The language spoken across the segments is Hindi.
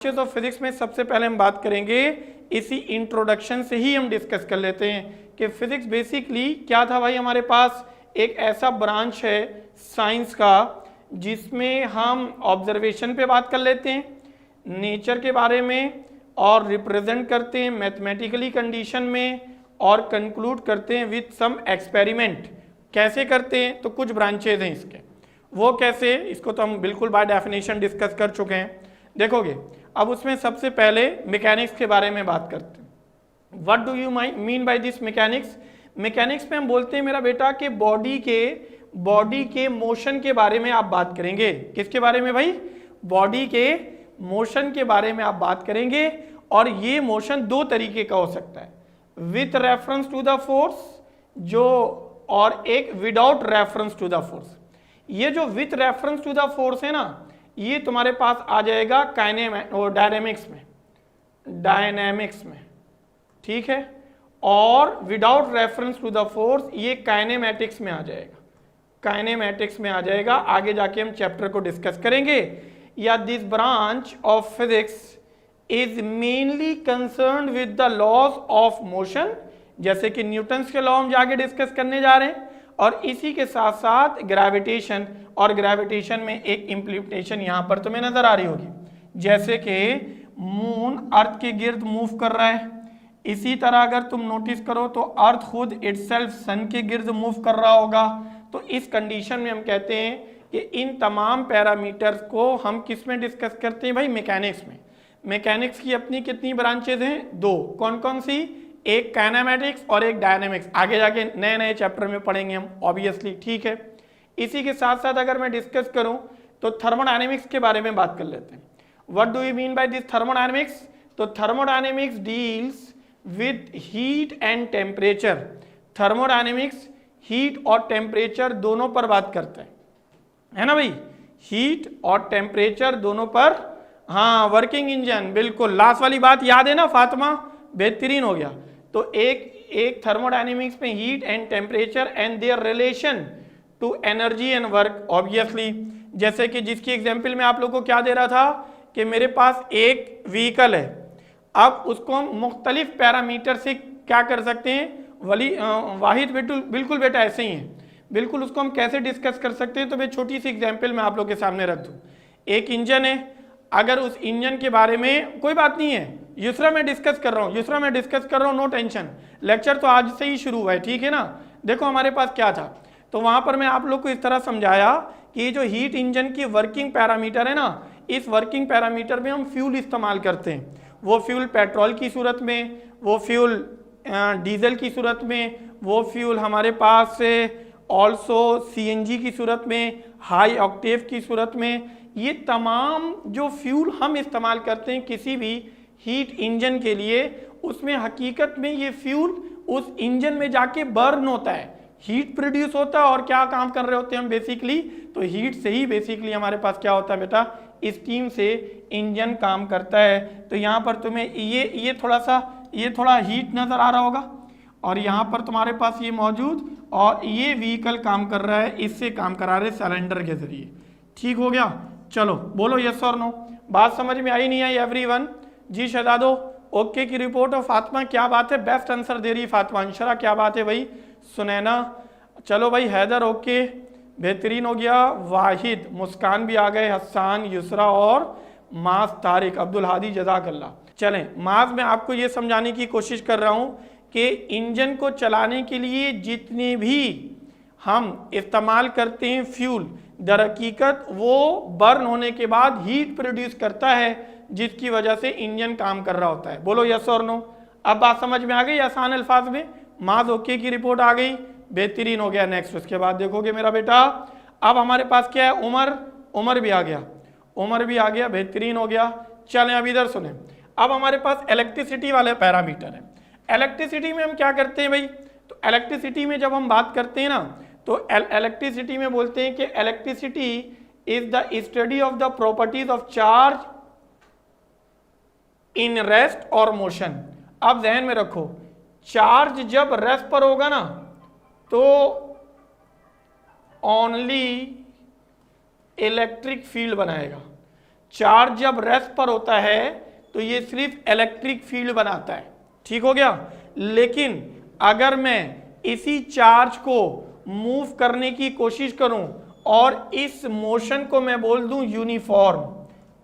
तो फिजिक्स में सबसे पहले हम बात करेंगे, इसी इंट्रोडक्शन से ही हम डिस्कस कर लेते हैं कि फिजिक्स बेसिकली क्या था भाई। हमारे पास एक ऐसा ब्रांच है साइंस का जिसमें हम ऑब्जर्वेशन पे बात कर लेते हैं, नेचर के बारे में, और रिप्रेजेंट करते हैं मैथमेटिकली कंडीशन में, और कंक्लूड करते हैं विथ सम एक्सपेरिमेंट। कैसे करते हैं, तो कुछ ब्रांचेज हैं इसके, वो कैसे, इसको तो हम बिल्कुल बाय डेफिनेशन डिस्कस कर चुके हैं। देखोगे अब उसमें सबसे पहले मैकेनिक्स के बारे में बात करते हैं। What do you mean by this mechanics. Mechanics में हम बोलते हैं मेरा बेटा कि बॉडी के मोशन के बारे में आप बात करेंगे। किसके बारे में भाई, बॉडी के मोशन के बारे में आप बात करेंगे। और ये मोशन दो तरीके का हो सकता है, with reference to the force जो, और एक without reference to the force. ये जो with reference to the force है ना, ये तुम्हारे पास आ जाएगा डायनेमिक्स में, ठीक है। और without reference to the force ये काइनेमेटिक्स में आ जाएगा, काइनेमेटिक्स में आ जाएगा। आगे जाके हम चैप्टर को डिस्कस करेंगे। या this branch of physics is mainly concerned with the laws of motion, जैसे कि न्यूटन्स के लॉ हम जाके डिस्कस करने जा रहे हैं। और इसी के साथ साथ ग्रेविटेशन, और ग्रेविटेशन में एक इम्प्लीमेंटेशन यहाँ पर तुम्हें नजर आ रही होगी, जैसे कि मून अर्थ के गिर्द मूव कर रहा है। इसी तरह अगर तुम नोटिस करो तो अर्थ खुद इटसेल्फ सन के गिर्द मूव कर रहा होगा। तो इस कंडीशन में हम कहते हैं कि इन तमाम पैरामीटर्स को हम किस में डिस्कस करते हैं भाई, मैकेनिक्स में। मैकेनिक्स की अपनी कितनी ब्रांचेज हैं, दो। कौन कौन सी, एक काइनेमेटिक्स और एक डायनेमिक्स। आगे जाके नए नए चैप्टर में पढ़ेंगे हम ऑब्वियसली, ठीक है। इसी के साथ साथ अगर मैं डिस्कस करूं तो थर्मोडायनेमिक्स के बारे में बात कर लेते हैं। What do you mean by this thermodynamics. तो thermodynamics deals with heat and temperature. Thermodynamics heat और टेम्परेचर दोनों पर बात करते हैं, है ना भाई, हीट और टेम्परेचर दोनों पर। हाँ, वर्किंग इंजन, बिल्कुल लास्ट वाली बात याद है ना फातिमा, बेहतरीन हो गया। तो एक थर्मोडायनेमिक्स में heat and temperature and their relation to energy and work obviously. जैसे कि जिसकी एग्जांपल में आप लोगों को क्या दे रहा था कि मेरे पास एक व्हीकल है, अब उसको हम मुख्तलिफ पैरामीटर से क्या कर सकते हैं, वाहिद बिल्कुल बेटा ऐसे ही है, बिल्कुल उसको हम कैसे डिस्कस कर सकते हैं। तो मैं छोटी सी एग्जाम्पल मैं आप लोगों के सामने रख दूँ। एक इंजन है, अगर उस इंजन के बारे में कोई बात नहीं है, यूसरा में डिस्कस कर रहा हूँ, नो टेंशन, लेक्चर तो आज से ही शुरू हुआ है, ठीक है ना। देखो हमारे पास क्या था, तो वहां पर मैं आप लोग को इस तरह समझाया कि ये जो हीट इंजन की वर्किंग पैरामीटर है ना, इस वर्किंग पैरामीटर में हम फ्यूल इस्तेमाल करते हैं। वो फ्यूल पेट्रोल की सूरत में, वो फ्यूल डीजल की सूरत में, वो फ्यूल हमारे पास ऑल्सो सीएनजी की सूरत में, हाई ऑक्टेव की सूरत में। ये तमाम जो फ्यूल हम इस्तेमाल करते हैं किसी भी हीट इंजन के लिए, उसमें हकीकत में ये फ्यूल उस इंजन में जाके बर्न होता है, हीट प्रोड्यूस होता है। और क्या काम कर रहे होते हैं हम बेसिकली, तो हीट से ही बेसिकली हमारे पास क्या होता है बेटा, स्टीम से इंजन काम करता है। तो यहाँ पर तुम्हें ये थोड़ा हीट नजर आ रहा होगा, और यहाँ पर तुम्हारे पास ये मौजूद, और ये व्हीकल काम कर रहा है, इससे काम करा रहे सिलेंडर के जरिए। ठीक हो गया, चलो बोलो यस और नो। बात समझ में आई नहीं आई एवरीवन? जी शहजादो ओके की रिपोर्ट। और फातिमा क्या बात है, बेस्ट आंसर दे रही फातिमा। अंशरा क्या बात है भाई, सुनैना, चलो भाई हैदर ओके, बेहतरीन हो गया। वाहिद, मुस्कान भी आ गए, हसान, युसरा और माज तारिक, अब्दुल हादी, जज़ाकल्लाह। चलें, माज में आपको ये समझाने की कोशिश कर रहा हूँ कि इंजन को चलाने के लिए जितने भी हम इस्तेमाल करते हैं फ्यूल, दर हकीकत वो बर्न होने के बाद हीट प्रोड्यूस करता है, जिसकी वजह से इंजन काम कर रहा होता है। बोलो यस और नो। अब बात समझ में आ गई आसान अल्फाज में। माज ओके की रिपोर्ट आ गई, बेहतरीन हो गया। नेक्स्ट उसके बाद देखोगे मेरा बेटा, अब हमारे पास क्या है, उमर भी आ गया, बेहतरीन हो गया। चलें अब इधर सुने। अब हमारे पास इलेक्ट्रिसिटी वाले पैरामीटर है। इलेक्ट्रिसिटी में हम क्या करते हैं भाई, तो इलेक्ट्रिसिटी में जब हम बात करते हैं ना, तो इलेक्ट्रिसिटी में बोलते हैं कि electricity is the study of the properties of charge in rest और मोशन। अब ध्यान में रखो, चार्ज जब रेस्ट पर होगा ना, तो ओनली इलेक्ट्रिक फील्ड बनाएगा। चार्ज जब रेस्ट पर होता है तो ये सिर्फ इलेक्ट्रिक फील्ड बनाता है, ठीक हो गया। लेकिन अगर मैं इसी चार्ज को मूव करने की कोशिश करूं और इस मोशन को मैं बोल दूं यूनिफॉर्म,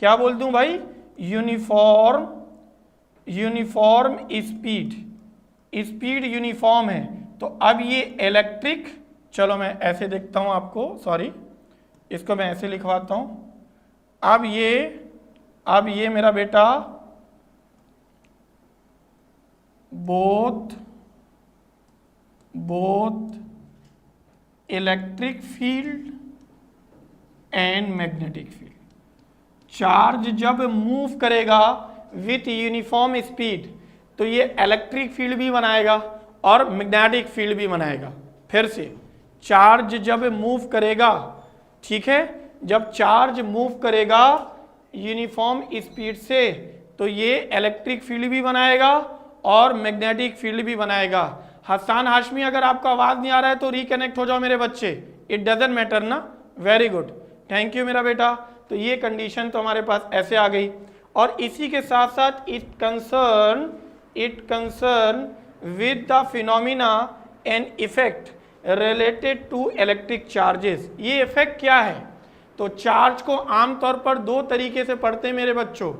क्या बोल दूं भाई, यूनिफॉर्म स्पीड, स्पीड यूनिफॉर्म है, तो अब ये इलेक्ट्रिक, चलो मैं ऐसे देखता हूं आपको, सॉरी इसको मैं ऐसे लिखवाता हूं। अब ये मेरा बेटा both electric field and magnetic field, charge जब मूव करेगा विथ यूनिफॉर्म स्पीड तो ये इलेक्ट्रिक फील्ड भी बनाएगा और मैग्नेटिक फील्ड भी बनाएगा। फिर से, चार्ज जब मूव करेगा, ठीक है, जब चार्ज मूव करेगा यूनिफॉर्म स्पीड से तो ये इलेक्ट्रिक फील्ड भी बनाएगा और मैग्नेटिक फील्ड भी बनाएगा। हसन हाशमी, अगर आपको आवाज नहीं आ रहा है तो रिकनेक्ट हो जाओ मेरे बच्चे, इट डजंट मैटर ना। वेरी गुड, थैंक यू मेरा बेटा। तो ये कंडीशन तो हमारे पास ऐसे आ गई, और इसी के साथ साथ it concern with the phenomena and effect related to electric charges. ये इफेक्ट क्या है, तो चार्ज को आमतौर पर दो तरीके से पढ़ते हैं मेरे बच्चों,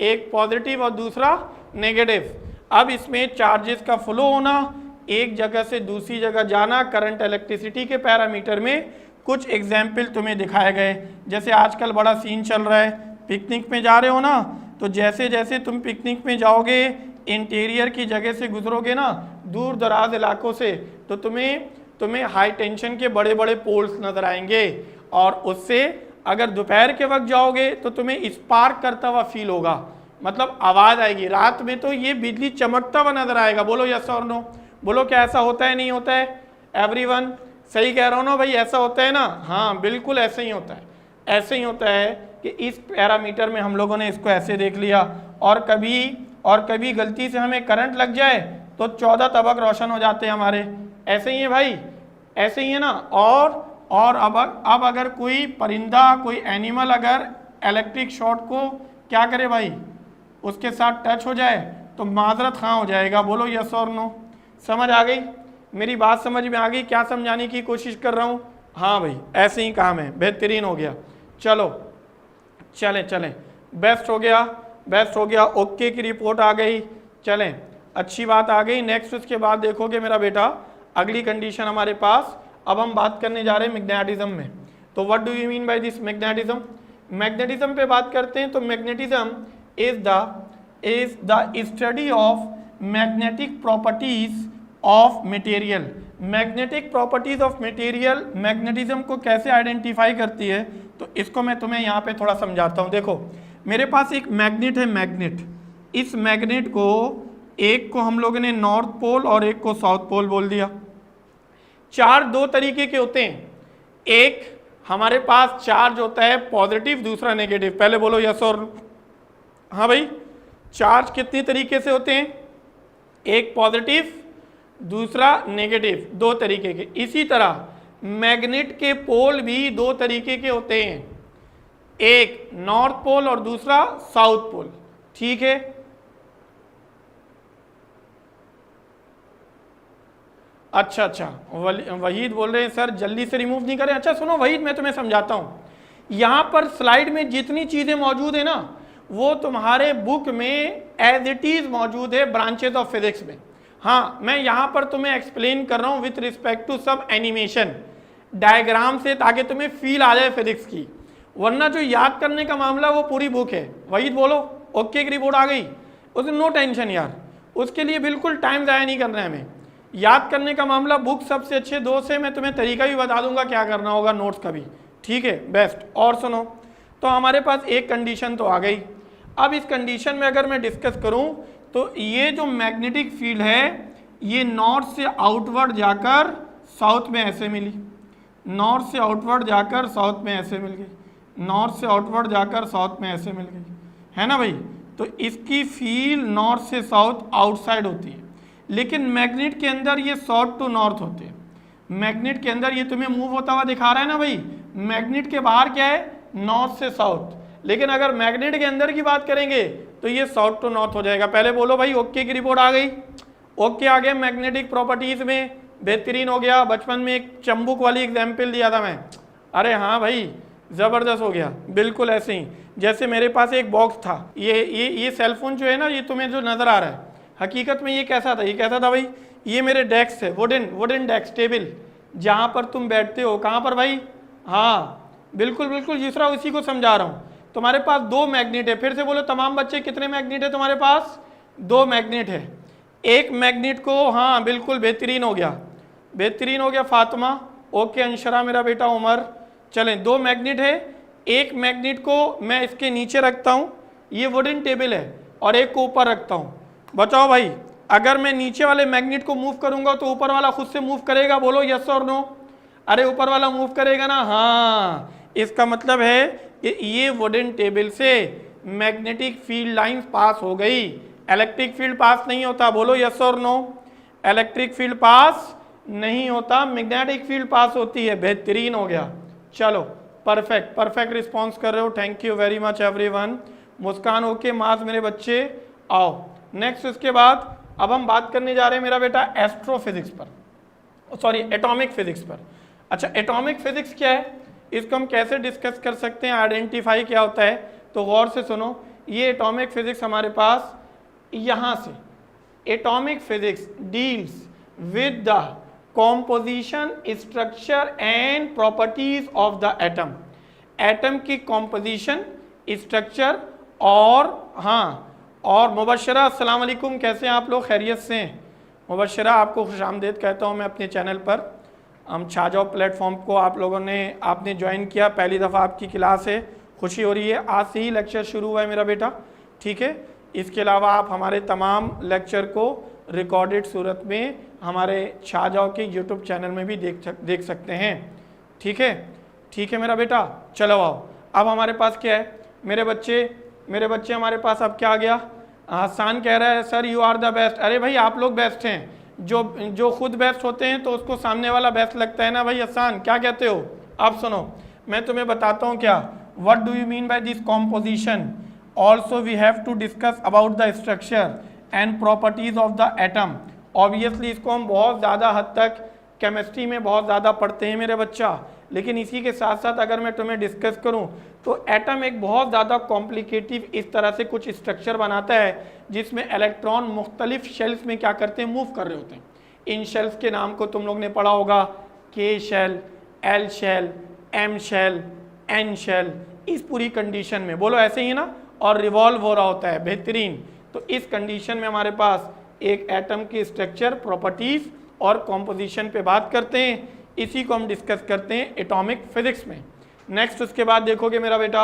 एक पॉजिटिव और दूसरा नेगेटिव। अब इसमें चार्जेस का फ्लो होना, एक जगह से दूसरी जगह जाना, करंट इलेक्ट्रिसिटी के पैरामीटर में कुछ एग्जाम्पल तुम्हें दिखाए गए। जैसे आजकल बड़ा सीन चल रहा है, पिकनिक में जा रहे हो ना, तो जैसे जैसे तुम पिकनिक में जाओगे, इंटीरियर की जगह से गुजरोगे ना, दूर दराज इलाकों से, तो तुम्हें हाई टेंशन के बड़े बड़े पोल्स नजर आएंगे, और उससे अगर दोपहर के वक्त जाओगे तो तुम्हें स्पार्क करता हुआ फील होगा, मतलब आवाज आएगी। रात में तो ये बिजली चमकता हुआ नजर आएगा। बोलो यस और नो, बोलो क्या ऐसा होता है नहीं होता है? एवरीवन सही कह रहा हूँ ना भाई, ऐसा होता है ना? हाँ बिल्कुल ऐसे ही होता है। ऐसे ही होता है कि इस पैरामीटर में हम लोगों ने इसको ऐसे देख लिया, और कभी गलती से हमें करंट लग जाए तो 14 तबक रोशन हो जाते हैं हमारे। ऐसे ही है भाई, ऐसे ही है ना। और अब अगर कोई परिंदा, कोई एनिमल अगर इलेक्ट्रिक शॉर्ट को क्या करे भाई, उसके साथ टच हो जाए तो माजरत हाँ हो जाएगा। बोलो यस और नो, समझ आ गई मेरी बात? समझ में आ गई क्या समझाने की कोशिश कर रहा हूँ? हाँ भाई ऐसे ही काम है, बेहतरीन हो गया। चलो चलें, बेस्ट हो गया, ओके की रिपोर्ट आ गई। चलें, अच्छी बात आ गई। नेक्स्ट उसके बाद देखोगे मेरा बेटा, अगली कंडीशन हमारे पास, अब हम बात करने जा रहे हैं मैग्नेटिज्म में। तो what do you mean by this magnetism? Magnetism पे बात करते हैं तो magnetism is the study of magnetic properties of material. Magnetic properties of material magnetism को कैसे आइडेंटिफाई करती है, तो इसको मैं तुम्हें यहाँ पे थोड़ा समझाता हूँ। देखो मेरे पास एक मैग्नेट है, मैग्नेट। इस मैग्नेट को, एक को हम लोगों ने नॉर्थ पोल और एक को साउथ पोल बोल दिया। चार्ज दो तरीके के होते हैं, एक हमारे पास चार्ज होता है पॉजिटिव, दूसरा नेगेटिव। पहले बोलो यस और हाँ भाई। चार्ज कितने तरीके से होते हैं? एक पॉजिटिव, दूसरा नेगेटिव, दो तरीके के। इसी तरह मैग्नेट के पोल भी दो तरीके के होते हैं, एक नॉर्थ पोल और दूसरा साउथ पोल। ठीक है, अच्छा वहीद बोल रहे हैं सर जल्दी से रिमूव नहीं करें। अच्छा सुनो वहीद, मैं तुम्हें समझाता हूं। यहां पर स्लाइड में जितनी चीजें मौजूद है ना, वो तुम्हारे बुक में एज इट इज मौजूद है ब्रांचेज ऑफ फिजिक्स में। हाँ मैं यहां पर तुम्हें एक्सप्लेन कर रहा हूं विथ रिस्पेक्ट टू सब एनिमेशन डायग्राम से, ताकि तुम्हें फील आ जाए फिजिक्स की। वरना जो याद करने का मामला वो पूरी बुक है। वहीद बोलो ओके की रिपोर्ट आ गई, उसमें नो टेंशन यार, उसके लिए बिल्कुल टाइम ज़ाया नहीं करना है हमें। याद करने का मामला बुक सबसे अच्छे दो से मैं तुम्हें तरीका भी बता दूंगा क्या करना होगा, नोट्स का भी। ठीक है बेस्ट। और सुनो, तो हमारे पास एक कंडीशन तो आ गई। अब इस कंडीशन में अगर मैं डिस्कस करूं तो ये जो मैग्नेटिक फील्ड है ये नॉर्थ से आउटवर्ड जाकर साउथ में ऐसे मिली, नॉर्थ से आउटवर्ड जाकर साउथ में ऐसे मिल गई, नॉर्थ से आउटवर्ड जाकर साउथ में ऐसे मिल गई, है ना भाई। तो इसकी फील्ड नॉर्थ से साउथ आउटसाइड होती है, लेकिन मैग्नेट के अंदर ये साउथ टू नॉर्थ होते हैं। मैग्नेट के अंदर ये तुम्हें मूव होता हुआ दिखा रहा है ना भाई, मैग्नेट के बाहर क्या है, नॉर्थ से साउथ। लेकिन अगर मैग्नेट के अंदर की बात करेंगे तो ये साउथ टू नॉर्थ हो जाएगा। पहले बोलो भाई ओके की रिपोर्ट आ गई, ओके आ गया मैग्नेटिक प्रॉपर्टीज में, बेहतरीन हो गया। बचपन में एक चंबुक वाली एग्जाम्पल दिया था मैं, अरे हाँ भाई ज़बरदस्त हो गया। बिल्कुल ऐसे ही जैसे मेरे पास एक बॉक्स था, ये सेलफोन जो है ना, ये तुम्हें जो नज़र आ रहा है, हकीकत में ये कैसा था, ये कैसा था भाई, ये मेरे डेस्क है, वुडन डेस्क टेबल, जहाँ पर तुम बैठते हो। कहाँ पर भाई, हाँ बिल्कुल बिल्कुल दूसरा उसी को समझा रहा हूँ। तुम्हारे पास 2 मैग्नेट है, फिर से बोलो तमाम बच्चे कितने मैग्नेट है तुम्हारे पास, 2 मैग्नेट है। एक मैग्नेट को, हाँ बिल्कुल बेहतरीन हो गया, बेहतरीन हो गया फातिमा, ओके अंशरा मेरा बेटा, उमर, चलें 2 मैग्नेट है। एक मैग्नेट को मैं इसके नीचे रखता हूँ, ये वुडन टेबल है, और एक को ऊपर रखता हूँ। बताओ भाई अगर मैं नीचे वाले मैग्नेट को मूव करूंगा तो ऊपर वाला खुद से मूव करेगा, बोलो यस और नो, अरे ऊपर वाला मूव करेगा ना, हाँ। इसका मतलब है कि ये वुडन टेबल से मैग्नेटिक फील्ड लाइंस पास हो गई, इलेक्ट्रिक फील्ड पास नहीं होता, बोलो यस और नो, इलेक्ट्रिक फील्ड पास नहीं होता, मैग्नेटिक फील्ड पास होती है। बेहतरीन हो गया, चलो परफेक्ट, परफेक्ट रिस्पॉन्स कर रहे हो, thank you very much everyone. Muskan okay, मास मेरे बच्चे आओ। नेक्स्ट उसके बाद अब हम बात करने जा रहे हैं मेरा बेटा एस्ट्रोफिजिक्स पर, सॉरी एटॉमिक फिजिक्स पर। अच्छा एटॉमिक फिजिक्स क्या है, इसको हम कैसे डिस्कस कर सकते हैं, आइडेंटिफाई क्या होता है, तो गौर से सुनो। ये एटॉमिक फिजिक्स हमारे पास यहाँ से, atomic physics deals with the composition, structure and properties of the atom. Atom की कॉम्पोजिशन, स्ट्रक्चर और, हाँ, और मुबशरा अस्सलाम वालेकुम, कैसे हैं आप लोग, खैरियत से हैं। मुबशरा आपको खुशामदीद कहता हूं मैं अपने चैनल पर। हम छा जाओ प्लेटफॉर्म को आप लोगों ने, आपने ज्वाइन किया, पहली दफ़ा आपकी क्लास है, खुशी हो रही है। आज से ही लेक्चर शुरू हुआ है मेरा बेटा, ठीक है। इसके अलावा आप हमारे तमाम लेक्चर को रिकॉर्डेड सूरत में हमारे छा जाओ के यूट्यूब चैनल में भी देख सकते हैं, ठीक है, ठीक है मेरा बेटा। चलो आओ, अब हमारे पास क्या है मेरे बच्चे हमारे पास अब क्या आ गया। हसान कह रहा है sir you are the best. अरे भाई आप लोग बेस्ट हैं, जो खुद बेस्ट होते हैं तो उसको सामने वाला बेस्ट लगता है ना भाई। हसान क्या कहते हो, अब सुनो मैं तुम्हें बताता हूँ क्या, what do you mean by this composition. Also we have to discuss about the structure and properties of the atom. Obviously इसको हम बहुत ज़्यादा हद तक केमिस्ट्री में बहुत ज़्यादा पढ़ते हैं मेरे बच्चा, लेकिन इसी के साथ साथ अगर मैं तुम्हें डिस्कस करूं तो एटम एक बहुत ज़्यादा कॉम्प्लिकेटिव इस तरह से कुछ स्ट्रक्चर बनाता है जिसमें इलेक्ट्रॉन मुख्तलिफ शेल्स में क्या करते हैं, मूव कर रहे होते हैं। इन शेल्स के नाम को तुम लोग ने पढ़ा होगा, K shell, L shell, M shell, N shell, इस पूरी कंडीशन में, बोलो ऐसे ही ना, और रिवॉल्व हो रहा होता है, बेहतरीन। तो इस कंडीशन में हमारे पास एक एटम की स्ट्रक्चर, प्रॉपर्टीज और कॉम्पोजिशन पे बात करते हैं, इसी को हम डिस्कस करते हैं एटॉमिक फिजिक्स में। नेक्स्ट उसके बाद देखोगे मेरा बेटा